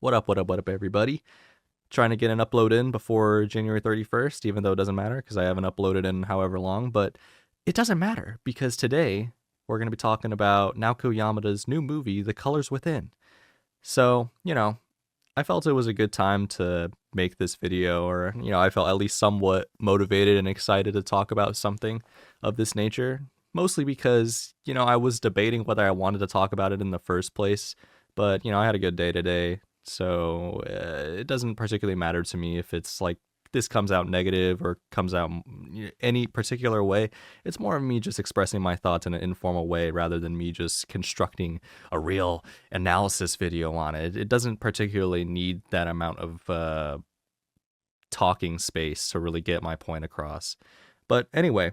What up, everybody? Trying to get an upload in before January 31st, even though it doesn't matter because I haven't uploaded in however long, but it doesn't matter because today we're going to be talking about Naoko Yamada's new movie, The Colors Within. So, I felt it was a good time to make this video, or, I felt at least somewhat motivated and excited to talk about something of this nature. Mostly because, I was debating whether I wanted to talk about it in the first place, but, I had a good day today. So it doesn't particularly matter to me if it's like this comes out negative or comes out any particular way. It's more of me just expressing my thoughts in an informal way rather than me just constructing a real analysis video on it. It doesn't particularly need that amount of talking space to really get my point across. But anyway,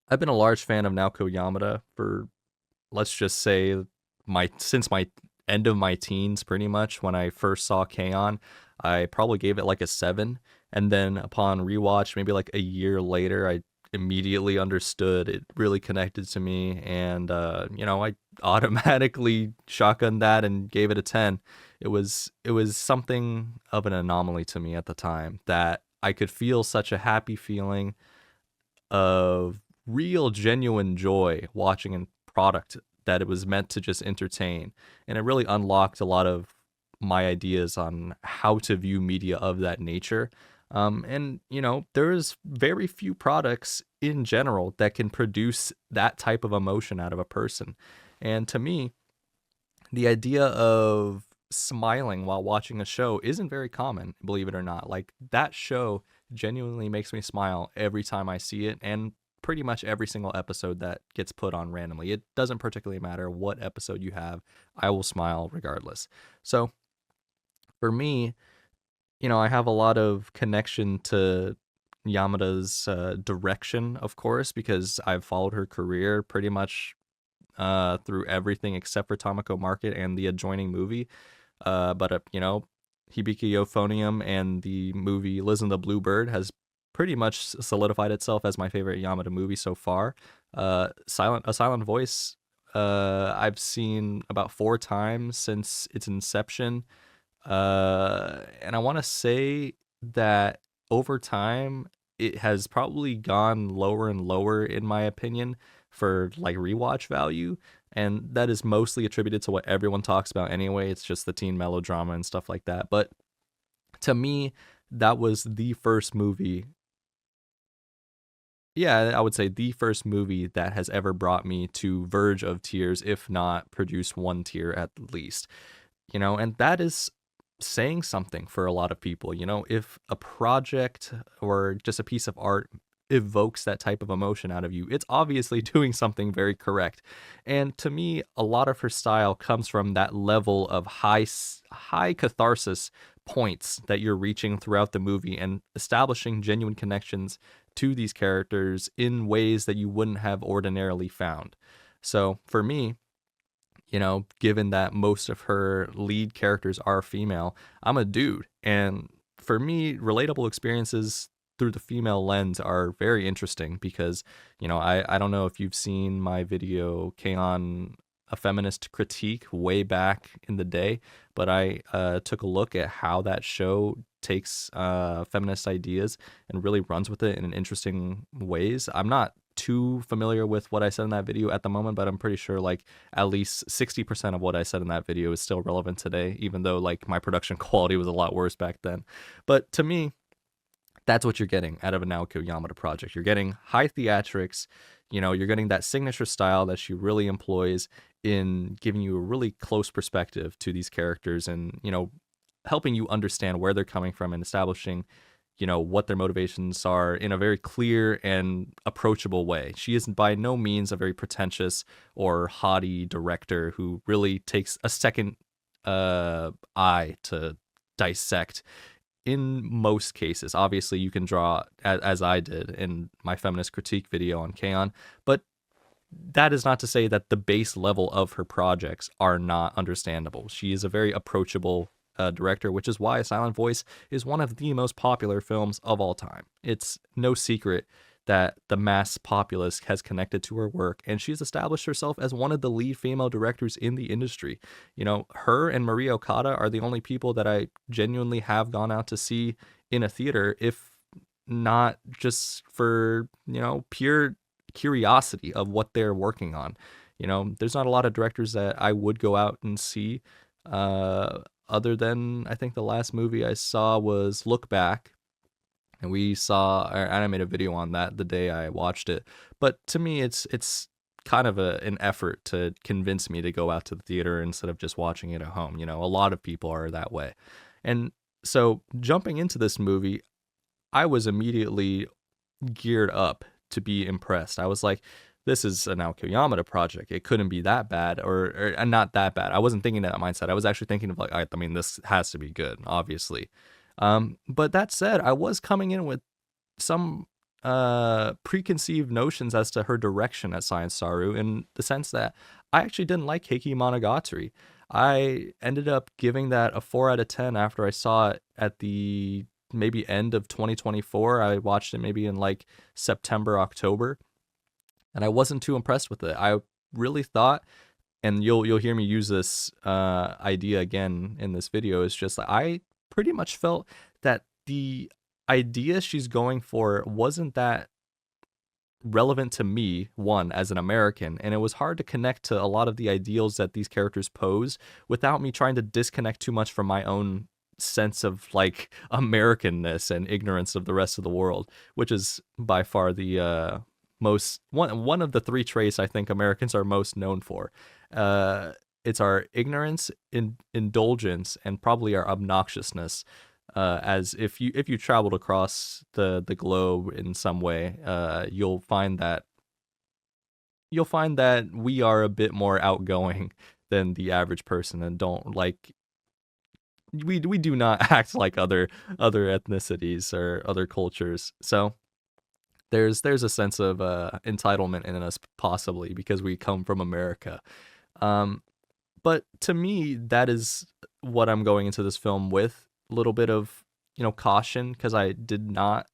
I've been a large fan of Naoko Yamada for, let's just say, since my end of my teens, pretty much. When I first saw K-On, I probably gave it like a 7, and then upon rewatch, maybe like a year later, I immediately understood. It really connected to me, and I automatically shotgunned that and gave it a 10. It was something of an anomaly to me at the time that I could feel such a happy feeling of real genuine joy watching a product that it was meant to just entertain, and it really unlocked a lot of my ideas on how to view media of that nature. And there is very few products in general that can produce that type of emotion out of a person. And to me, the idea of smiling while watching a show isn't very common, believe it or not. Like, that show genuinely makes me smile every time I see it, and pretty much every single episode that gets put on randomly. It doesn't particularly matter what episode you have, I will smile regardless. So for me, I have a lot of connection to Yamada's direction, of course, because I've followed her career pretty much through everything except for Tamako Market and the adjoining movie. But Hibiki Euphonium and the movie Liz and the Bluebird has pretty much solidified itself as my favorite Yamada movie so far. A Silent Voice, I've seen about 4 times since its inception. And I want to say that over time, it has probably gone lower and lower, in my opinion, for like rewatch value. And that is mostly attributed to what everyone talks about anyway. It's just the teen melodrama and stuff like that. But to me, that was the first movie. Yeah, I would say the first movie that has ever brought me to verge of tears, if not produced one tear at least. And that is saying something for a lot of people. If a project or just a piece of art evokes that type of emotion out of you, it's obviously doing something very correct. And to me, a lot of her style comes from that level of high catharsis points that you're reaching throughout the movie and establishing genuine connections to these characters in ways that you wouldn't have ordinarily found. So for me, given that most of her lead characters are female, I'm a dude. And for me, relatable experiences through the female lens are very interesting because, I don't know if you've seen my video, K-On! A Feminist Critique, way back in the day, but I took a look at how that show takes feminist ideas and really runs with it in interesting ways. I'm not too familiar with what I said in that video at the moment, but I'm pretty sure like at least 60% of what I said in that video is still relevant today, even though like my production quality was a lot worse back then. But to me, that's what you're getting out of a Naoko Yamada project. You're getting high theatrics, you're getting that signature style that she really employs in giving you a really close perspective to these characters and, helping you understand where they're coming from and establishing what their motivations are in a very clear and approachable way. She is by no means a very pretentious or haughty director who really takes a second eye to dissect. In most cases, obviously, you can draw as I did in my feminist critique video on K-On, but that is not to say that the base level of her projects are not understandable. She is a very approachable director, which is why Silent Voice is one of the most popular films of all time. It's no secret that the mass populace has connected to her work, and she's established herself as one of the lead female directors in the industry. You know, her and Maria Okada are the only people that I genuinely have gone out to see in a theater, if not just for, you know, pure curiosity of what they're working on. You know, there's not a lot of directors that I would go out and see, other than I think the last movie I saw was Look Back, and we saw, or I made a video on that the day I watched it. But to me, it's kind of an effort to convince me to go out to the theater instead of just watching it at home. You know, a lot of people are that way. And so jumping into this movie, I was immediately geared up to be impressed. I was like, this is an Naoko Yamada project. It couldn't be that bad, or not that bad. I wasn't thinking that mindset. I was actually thinking of like, I mean, this has to be good, obviously. But that said, I was coming in with some preconceived notions as to her direction at Science Saru, in the sense that I actually didn't like Heiki Monogatari. I ended up giving that a 4 out of 10 after I saw it at the maybe end of 2024. I watched it maybe in like September, October, and I wasn't too impressed with it. I really thought, and you'll hear me use this idea again in this video, is just that I pretty much felt that the idea she's going for wasn't that relevant to me, one, as an American, and it was hard to connect to a lot of the ideals that these characters pose without me trying to disconnect too much from my own sense of like Americanness and ignorance of the rest of the world, which is by far the most one of the three traits I think Americans are most known for. It's our ignorance, indulgence, and probably our obnoxiousness. As if you traveled across the globe in some way, you'll find that we are a bit more outgoing than the average person, and don't like we do not act like other ethnicities or other cultures. So there's a sense of entitlement in us, possibly because we come from America. But to me, that is what I'm going into this film with. A little bit of, you know, caution, because I did not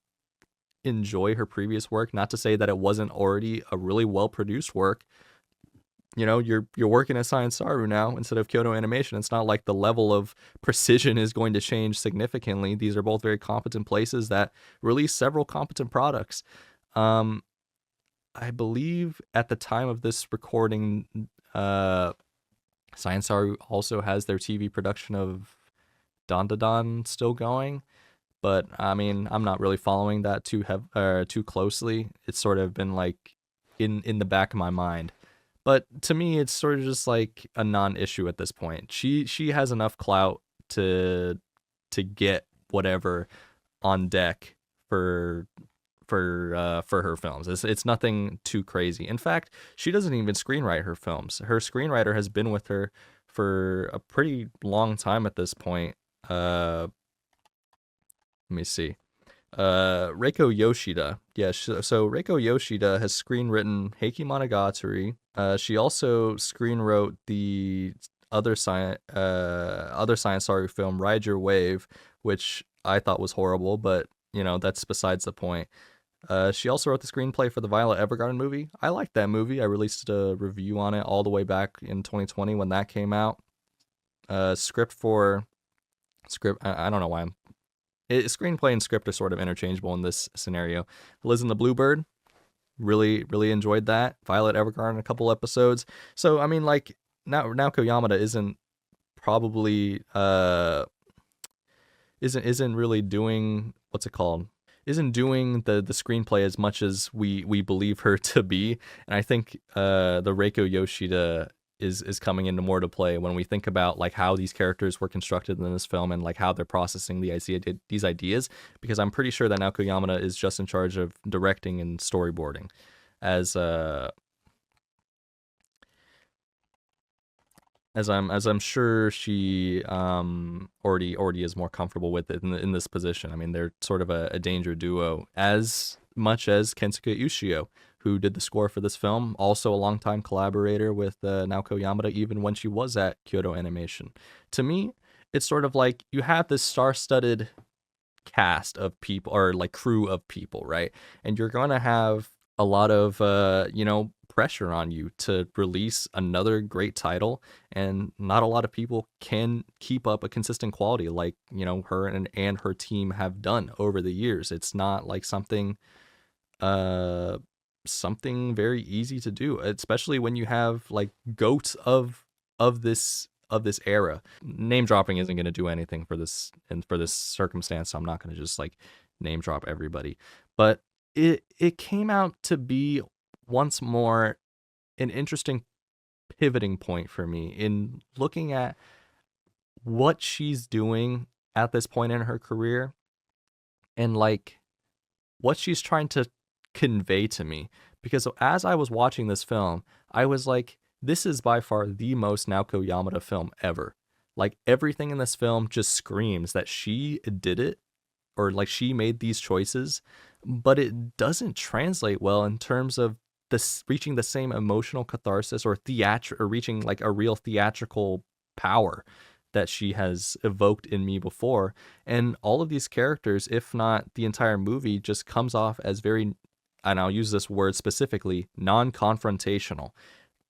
enjoy her previous work. Not to say that it wasn't already a really well-produced work. You know, you're working at Science Saru now instead of Kyoto Animation. It's not like the level of precision is going to change significantly. These are both very competent places that release several competent products. I believe at the time of this recording, Science Saru also has their TV production of Dandadan still going, but I mean, I'm not really following that too closely. It's sort of been like in the back of my mind, but to me, it's sort of just like a non-issue at this point. She has enough clout to get whatever on deck for her films. It's nothing too crazy. In fact, she doesn't even screenwrite her films. Her screenwriter has been with her for a pretty long time at this point. Let me see. Reiko Yoshida. Yeah, so Reiko Yoshida has screenwritten Heiki Monogatari. She also screenwrote the other Science Saru film, Ride Your Wave, which I thought was horrible, but you know, that's besides the point. She also wrote the screenplay for the Violet Evergarden movie. I liked that movie. I released a review on it all the way back in 2020 when that came out. I don't know why screenplay and script are sort of interchangeable in this scenario. Liz and the Bluebird, really enjoyed that. Violet Evergarden, a couple episodes. So I mean, like, Naoko Yamada isn't probably isn't really doing, what's it called? Isn't doing the screenplay as much as we believe her to be. And I think the Reiko Yoshida is coming into more to play when we think about like how these characters were constructed in this film and like how they're processing these ideas, because I'm pretty sure that Naoko Yamada is just in charge of directing and storyboarding, as I'm sure she already is more comfortable with it in this position. I mean, they're sort of a danger duo, as much as Kensuke Ushio, who did the score for this film, also a longtime collaborator with Naoko Yamada, even when she was at Kyoto Animation. To me, it's sort of like you have this star-studded cast of people or like crew of people, right? And you're going to have a lot of pressure on you to release another great title, and not a lot of people can keep up a consistent quality like, her and her team have done over the years. It's not like uh something very easy to do, especially when you have like goats of this era. Name dropping isn't going to do anything for this and for this circumstance, so I'm not going to just like name drop everybody. But it came out to be once more an interesting pivoting point for me in looking at what she's doing at this point in her career, and like what she's trying to convey to me. Because as I was watching this film, I was like, this is by far the most Naoko Yamada film ever. Like everything in this film just screams that she did it, or like she made these choices, but it doesn't translate well in terms of this reaching the same emotional catharsis or or reaching like a real theatrical power that she has evoked in me before. And all of these characters, if not the entire movie, just comes off as very, and I'll use this word specifically, non-confrontational.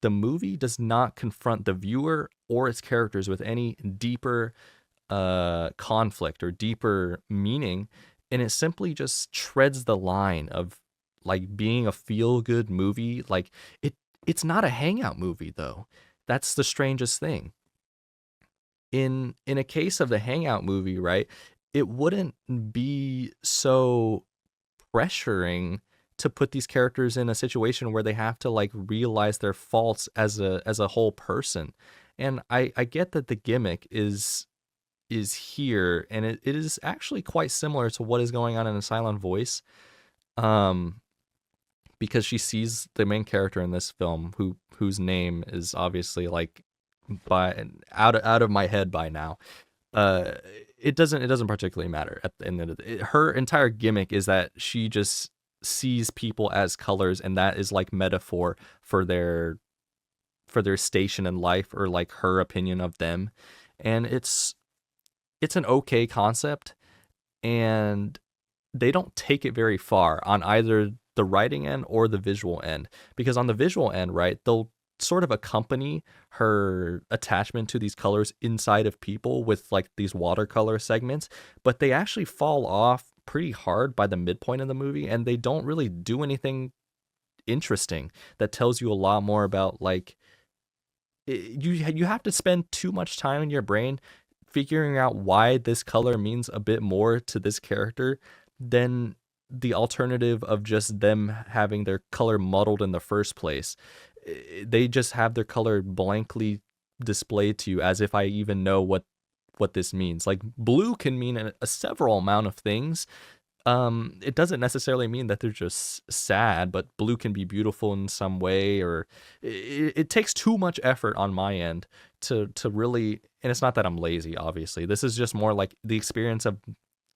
The movie does not confront the viewer or its characters with any deeper conflict or deeper meaning, and it simply just treads the line of like being a feel-good movie. Like it's not a hangout movie though. That's the strangest thing. In a case of the hangout movie, right, it wouldn't be so pressuring to put these characters in a situation where they have to like realize their faults as a whole person. And I get that the gimmick is here, and it is actually quite similar to what is going on in A Silent Voice. Um because she sees the main character in this film, whose name is obviously like by out of my head by now. Uh, it doesn't particularly matter at the end of it. Her entire gimmick is that she just sees people as colors, and that is like metaphor for their station in life, or like her opinion of them. And it's an okay concept, and they don't take it very far on either the writing end or the visual end. Because on the visual end, right, they'll sort of accompany her attachment to these colors inside of people with like these watercolor segments, but they actually fall off pretty hard by the midpoint of the movie, and they don't really do anything interesting that tells you a lot more about like you have to spend too much time in your brain figuring out why this color means a bit more to this character than the alternative of just them having their color muddled in the first place. They just have their color blankly displayed to you as if I even know what this means. Like blue can mean a several amount of things. It doesn't necessarily mean that they're just sad, but blue can be beautiful in some way, or it takes too much effort on my end to really. And it's not that I'm lazy, obviously. This is just more like the experience of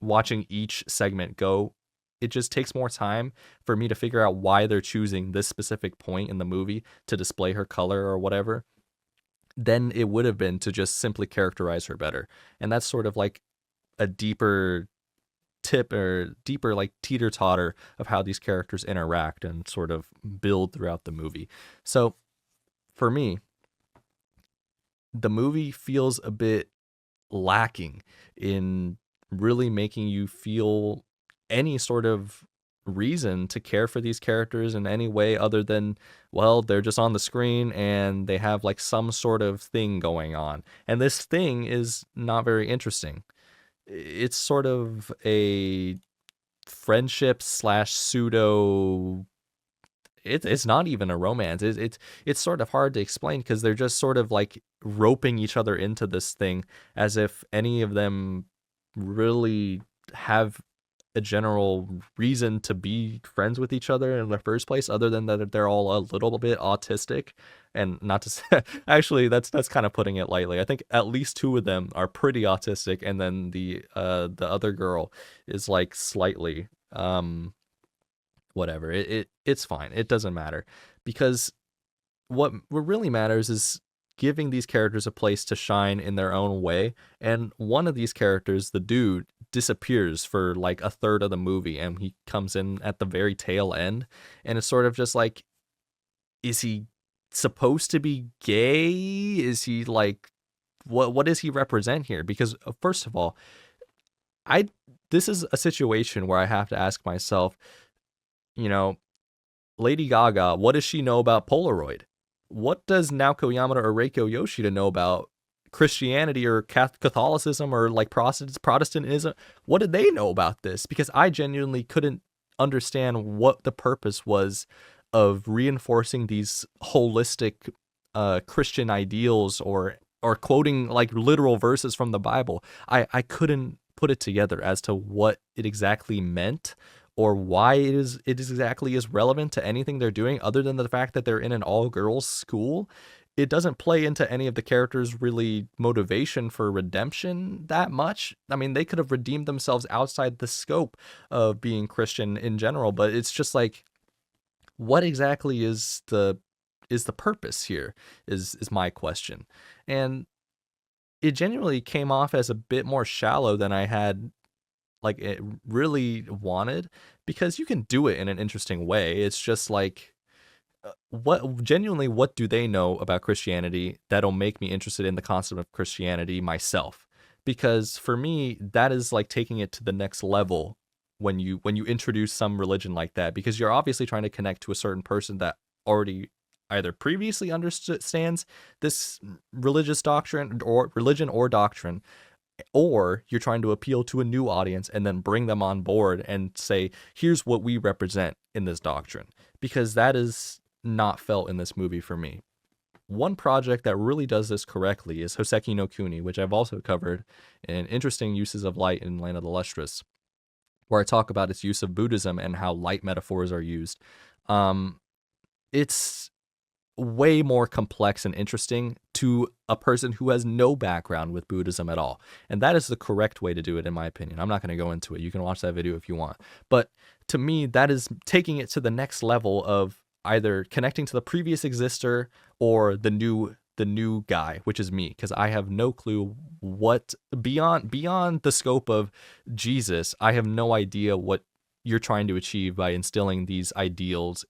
watching each segment go. It just takes more time for me to figure out why they're choosing this specific point in the movie to display her color or whatever than it would have been to just simply characterize her better. And that's sort of like a deeper tip or deeper like teeter totter of how these characters interact and sort of build throughout the movie. So for me, the movie feels a bit lacking in really making you feel any sort of reason to care for these characters in any way other than, well, they're just on the screen and they have like some sort of thing going on. And this thing is not very interesting. It's sort of a friendship slash pseudo. It's not even a romance. It's sort of hard to explain because they're just sort of like roping each other into this thing as if any of them really have a general reason to be friends with each other in the first place, other than that they're all a little bit autistic. And not to say, actually, that's kind of putting it lightly. I think at least two of them are pretty autistic, and then the other girl is like slightly whatever. It's fine. It doesn't matter, because what really matters is giving these characters a place to shine in their own way. And one of these characters, the dude, disappears for like a third of the movie, and he comes in at the very tail end, and it's sort of just like, is he supposed to be gay? Is he like, what does he represent here? Because first of all, I this is a situation where I have to ask myself, you know, Lady Gaga, what does she know about Polaroid? What does Naoko Yamada or Reiko Yoshida know about Christianity or Catholicism or like Protestantism? What did they know about this? Because I genuinely couldn't understand what the purpose was of reinforcing these holistic Christian ideals or quoting like literal verses from the Bible. I couldn't put it together as to what it exactly meant or why it exactly is relevant to anything they're doing, other than the fact that they're in an all-girls school. It doesn't play into any of the characters' really motivation for redemption that much. I mean, they could have redeemed themselves outside the scope of being Christian in general, but it's just like, what exactly is the purpose here is my question. And it genuinely came off as a bit more shallow than I had like it really wanted, because you can do it in an interesting way. It's just like, what do they know about Christianity that'll make me interested in the concept of Christianity myself? Because for me, that is like taking it to the next level when you introduce some religion like that, because you're obviously trying to connect to a certain person that already either previously understands this religious doctrine or religion or doctrine, or you're trying to appeal to a new audience and then bring them on board and say, here's what we represent in this doctrine, because that is not felt in this movie for me. One project that really does this correctly is Hoseki no Kuni, which I've also covered in Interesting Uses of Light in Land of the Lustrous, where I talk about its use of Buddhism and how light metaphors are used. It's way more complex and interesting to a person who has no background with Buddhism at all. And that is the correct way to do it, in my opinion. I'm not going to go into it. You can watch that video if you want. But to me, that is taking it to the next level of either connecting to the previous exister or the new guy, which is me, because I have no clue what beyond the scope of Jesus. I have no idea what you're trying to achieve by instilling these ideals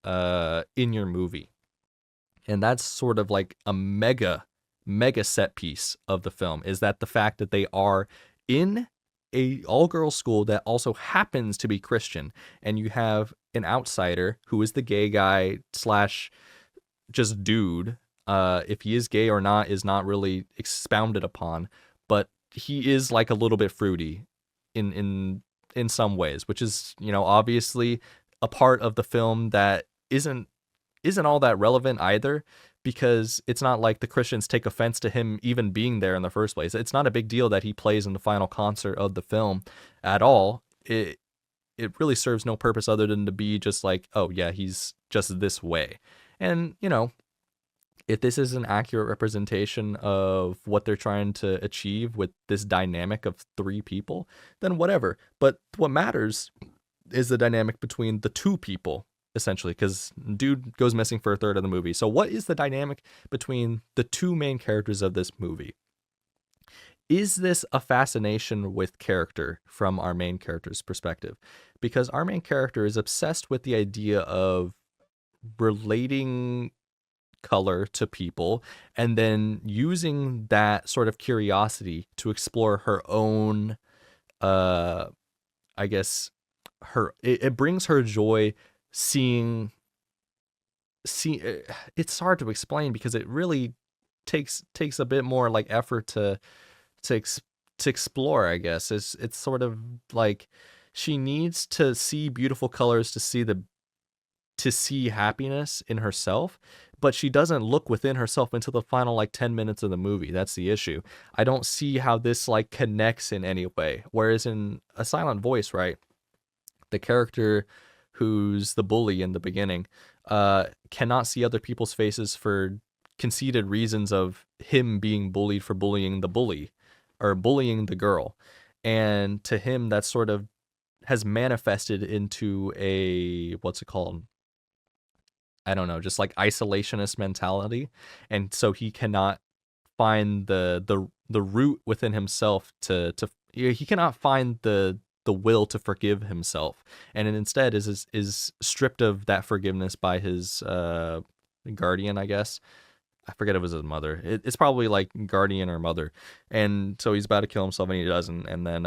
in your movie. And that's sort of like a mega set piece of the film, is that the fact that they are in a all-girls school that also happens to be Christian, and you have an outsider who is the gay guy slash just dude. If he is gay or not is not really expounded upon, but he is like a little bit fruity in some ways, which is, obviously a part of the film that isn't all that relevant either, because it's not like the Christians take offense to him even being there in the first place. It's not a big deal that he plays in the final concert of the film at all. It really serves no purpose other than to be just like, oh yeah, he's just this way. And, if this is an accurate representation of what they're trying to achieve with this dynamic of three people, then whatever. But what matters is the dynamic between the two people, essentially, because dude goes missing for a third of the movie. So what is the dynamic between the two main characters of this movie? Is this a fascination with character from our main character's perspective? Because our main character is obsessed with the idea of relating color to people and then using that sort of curiosity to explore her own, I guess, it brings her joy seeing it's hard to explain because it really takes a bit more like effort to explore. I guess it's sort of like she needs to see beautiful colors to see happiness in herself, but she doesn't look within herself until the final like 10 minutes of the movie. That's the issue. I don't see how this like connects in any way. Whereas in A Silent Voice, right, the character who's the bully in the beginning cannot see other people's faces for conceited reasons of him being bullied for bullying the bully or bullying the girl. And to him, that sort of has manifested into a, what's it called? I don't know, just like isolationist mentality. And so he cannot find the root within himself to he cannot find the will to forgive himself, and instead is stripped of that forgiveness by his guardian, I guess. I forget if it was his mother. It's probably like guardian or mother, and so he's about to kill himself and he doesn't, and then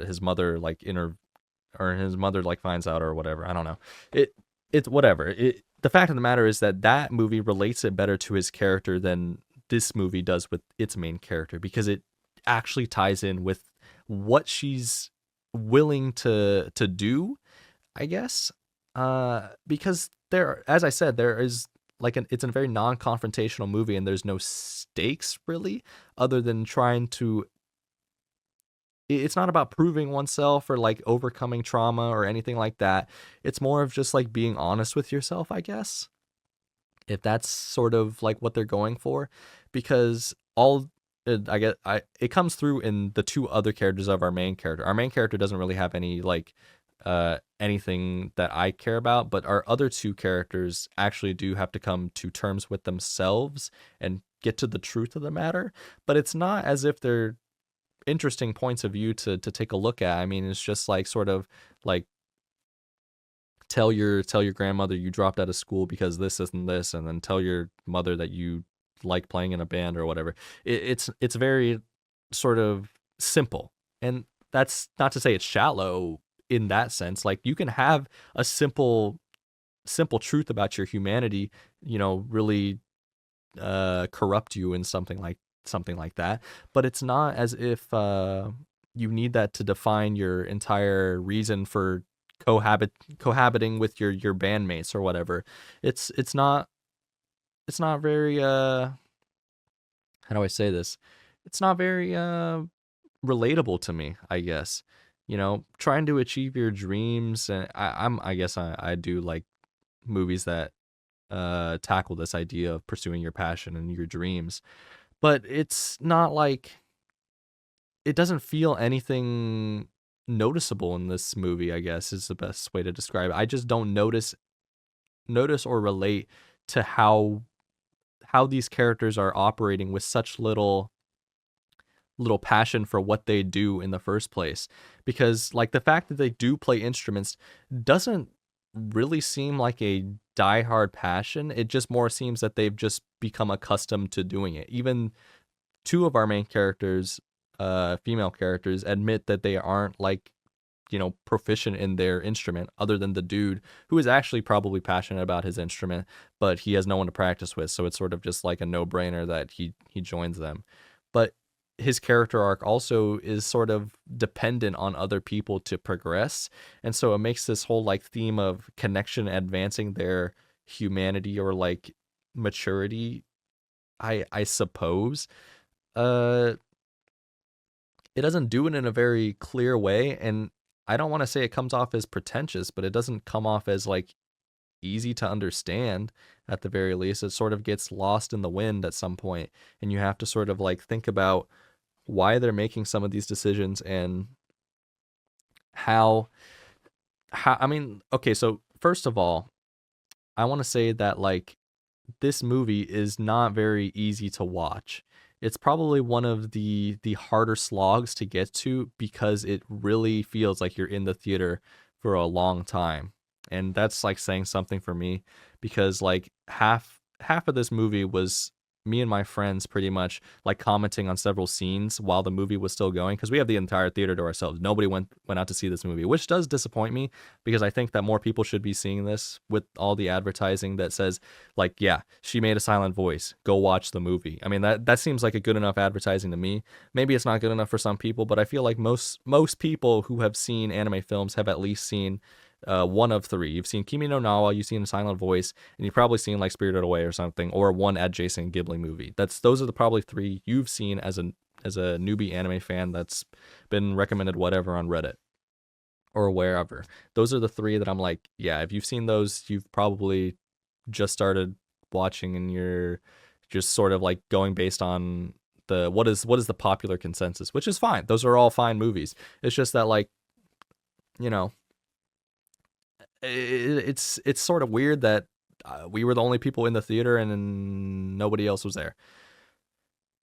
his mother like his mother like finds out or whatever. I don't know. It's whatever. The fact of the matter is that that movie relates it better to his character than this movie does with its main character, because it actually ties in with what she's willing to do, I guess. Because there, as I said, there is like it's a very non-confrontational movie, and there's no stakes really, other than trying to. It's not about proving oneself or like overcoming trauma or anything like that. It's more of just like being honest with yourself, I guess, if that's sort of like what they're going for, because all I get I it comes through in the two other characters of our main character. Our main character doesn't really have any like anything that I care about, but our other two characters actually do have to come to terms with themselves and get to the truth of the matter. But it's not as if they're interesting points of view to take a look at. I mean, it's just like sort of like tell your grandmother you dropped out of school because this isn't this, and then tell your mother that you like playing in a band or whatever. It's very sort of simple, and that's not to say it's shallow in that sense. Like you can have a simple truth about your humanity, really corrupt you in something like that, but it's not as if you need that to define your entire reason for cohabiting with your bandmates or whatever. It's not very how do I say this? It's not very relatable to me, I guess. Trying to achieve your dreams, and I guess I do like movies that tackle this idea of pursuing your passion and your dreams. But it's not like it doesn't feel anything noticeable in this movie, I guess is the best way to describe it. I just don't notice or relate to how these characters are operating with such little passion for what they do in the first place, because like the fact that they do play instruments doesn't really seem like a diehard passion. It just more seems that they've just become accustomed to doing it. Even two of our main characters, female characters, admit that they aren't like proficient in their instrument, other than the dude who is actually probably passionate about his instrument, but he has no one to practice with, so it's sort of just like a no-brainer that he joins them. But his character arc also is sort of dependent on other people to progress, and so it makes this whole like theme of connection advancing their humanity or like maturity, I suppose. uh it doesn't do it in a very clear way, and I don't want to say it comes off as pretentious, but it doesn't come off as like easy to understand. At the very least, it sort of gets lost in the wind at some point, and you have to sort of like think about why they're making some of these decisions, and how I mean, okay, so first of all, I want to say that like this movie is not very easy to watch. It's probably one of the harder slogs to get to, because it really feels like you're in the theater for a long time. And that's like saying something for me, because like half of this movie was me and my friends pretty much like commenting on several scenes while the movie was still going, because we have the entire theater to ourselves. Nobody went out to see this movie, which does disappoint me, because I think that more people should be seeing this, with all the advertising that says like, yeah, she made a silent voice, go watch the movie. I mean, that seems like a good enough advertising to me. Maybe it's not good enough for some people, but I feel like most people who have seen anime films have at least seen one of three. You've seen Kimi no Na wa, you've seen a silent voice, and you've probably seen like Spirited Away or something, or one adjacent Ghibli movie. Those are the probably three you've seen as a newbie anime fan that's been recommended whatever on Reddit or wherever. Those are the three that I'm like, yeah, if you've seen those, you've probably just started watching, and you're just sort of like going based on the what is the popular consensus, which is fine. Those are all fine movies. It's just that like, you know, it's sort of weird that we were the only people in the theater and nobody else was there.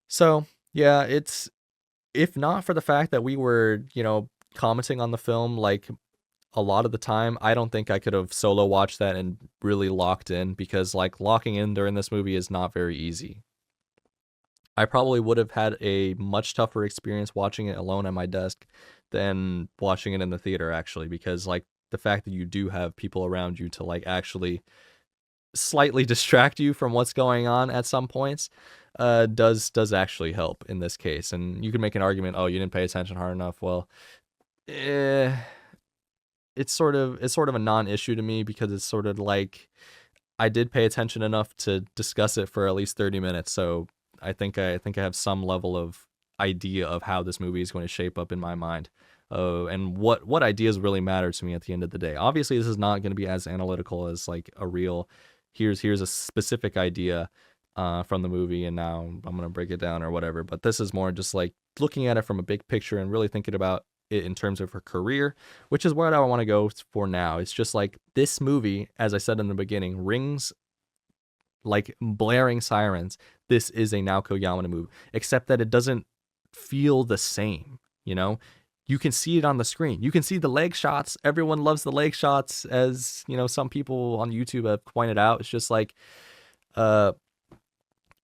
So yeah, if not for the fact that we were, commenting on the film like a lot of the time, I don't think I could have solo watched that and really locked in, because like locking in during this movie is not very easy. I probably would have had a much tougher experience watching it alone at my desk than watching it in the theater, actually, because like the fact that you do have people around you to like actually slightly distract you from what's going on at some points does actually help in this case. And you can make an argument, oh, you didn't pay attention hard enough. Well, eh, it's sort of a non-issue to me, because it's sort of like I did pay attention enough to discuss it for at least 30 minutes. So I think I have some level of idea of how this movie is going to shape up in my mind. And what ideas really matter to me at the end of the day. Obviously, this is not going to be as analytical as like a real here's a specific idea from the movie, and now I'm going to break it down or whatever. But this is more just like looking at it from a big picture and really thinking about it in terms of her career, which is what I want to go for now. It's just like this movie, as I said in the beginning, rings like blaring sirens. This is a Naoko Yamada movie, except that it doesn't feel the same, you know? You can see it on the screen. You can see the leg shots. Everyone loves the leg shots, as, some people on YouTube have pointed out. It's just like uh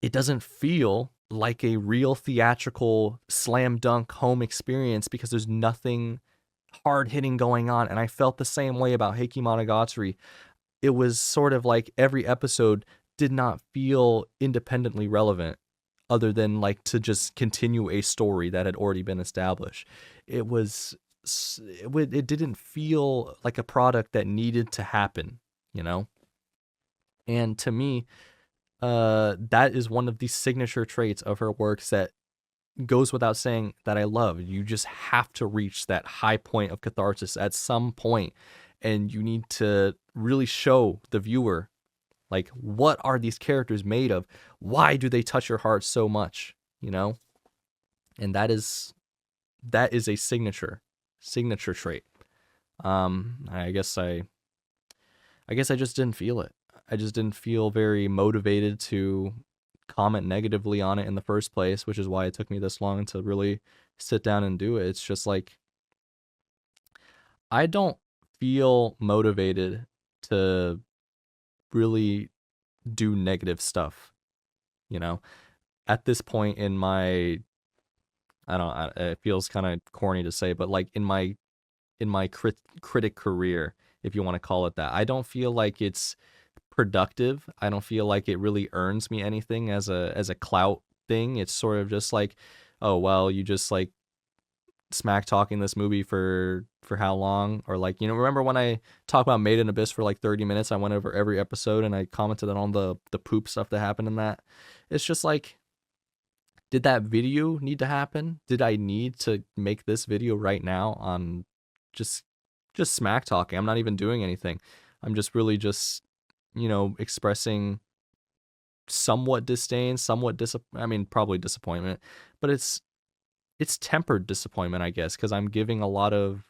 it doesn't feel like a real theatrical slam dunk home experience, because there's nothing hard hitting going on. And I felt the same way about Heiki Monogatari. It was sort of like every episode did not feel independently relevant, other than like to just continue a story that had already been established. It was it didn't feel like a product that needed to happen, you know? And to me, that is one of the signature traits of her works that goes without saying that I love. You just have to reach that high point of catharsis at some point, and you need to really show the viewer like, what are these characters made of? Why do they touch your heart so much? You know? And that is a signature trait. I guess I just didn't feel it. I just didn't feel very motivated to comment negatively on it in the first place, which is why it took me this long to really sit down and do it. It's just like I don't feel motivated to really do negative stuff, you know? At this point in my I don't it feels kind of corny to say, but like in my critic career, if you want to call it that, I don't feel like it's productive. I don't feel like it really earns me anything as a clout thing. It's sort of just like, oh well, you just like smack talking this movie for how long? Or like, remember when I talked about Made in Abyss for like 30 minutes? I went over every episode and I commented on the poop stuff that happened in that. It's just like, did that video need to happen? Did I need to make this video right now on just just smack talking? I'm not even doing anything. I'm just really just, expressing somewhat disdain, I mean, probably disappointment, but it's tempered disappointment, I guess, because I'm giving a lot of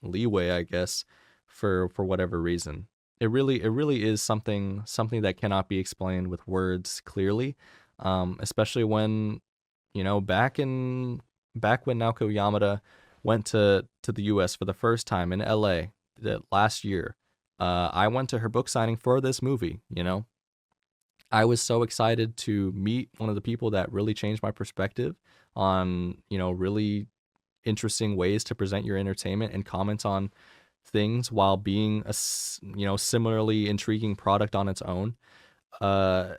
leeway, I guess, for whatever reason. It really is something that cannot be explained with words clearly, especially when back when Naoko Yamada went to the U.S. for the first time in L.A. Last year. I went to her book signing for this movie. I was so excited to meet one of the people that really changed my perspective on, really interesting ways to present your entertainment and comment on things while being similarly intriguing product on its own. Uh,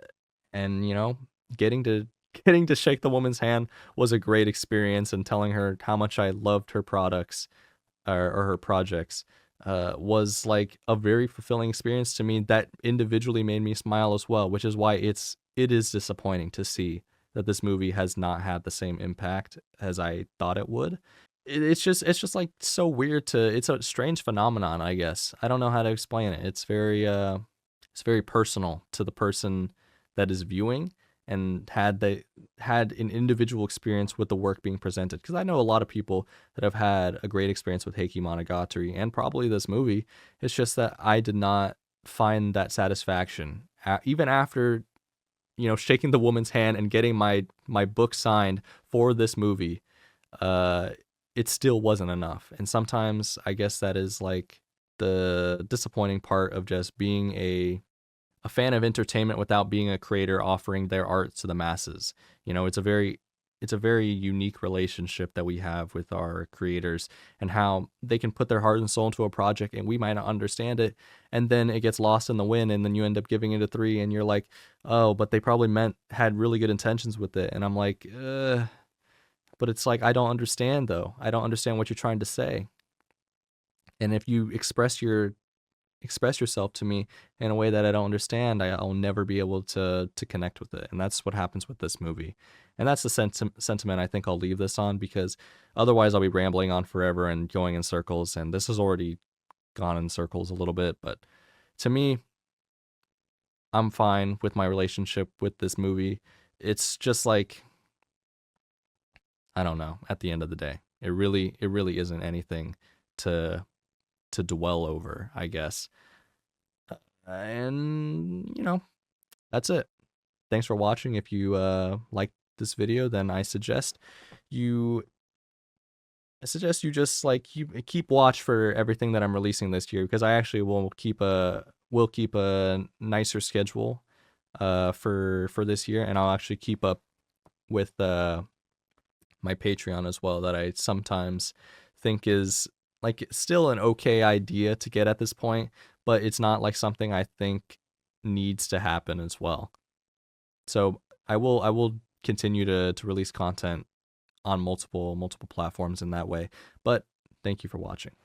and, getting to getting to shake the woman's hand was a great experience, and telling her how much I loved her products or her projects was like a very fulfilling experience to me that individually made me smile as well, which is why it is disappointing to see that this movie has not had the same impact as I thought it would. It's just like so weird it's a strange phenomenon, I guess. I don't know how to explain it. It's very personal to the person that is viewing, and had an individual experience with the work being presented. Because I know a lot of people that have had a great experience with Heiki Monogatari and probably this movie. It's just that I did not find that satisfaction even after shaking the woman's hand and getting my book signed for this movie, it still wasn't enough. And sometimes I guess that is like the disappointing part of just being a fan of entertainment without being a creator offering their art to the masses. It's a very unique relationship that we have with our creators, and how they can put their heart and soul into a project and we might not understand it, and then it gets lost in the wind, and then you end up giving it a 3 and you're like, oh, but they probably had really good intentions with it. And I'm like, but it's like, I don't understand though. I don't understand what you're trying to say. And if you express yourself to me in a way that I don't understand, I'll never be able to connect with it. And that's what happens with this movie. And that's the sentiment I think I'll leave this on, because otherwise I'll be rambling on forever and going in circles. And this has already gone in circles a little bit. But to me, I'm fine with my relationship with this movie. It's just like, I don't know, at the end of the day, it really isn't anything to dwell over, I guess. And that's it. Thanks for watching. If you like this video, then I suggest you just like you keep watch for everything that I'm releasing this year, because I actually will keep a nicer schedule for this year, and I'll actually keep up with my Patreon as well, that I sometimes think is like still an okay idea to get at this point, but it's not like something I think needs to happen as well. So I will continue to release content on multiple platforms in that way. But thank you for watching.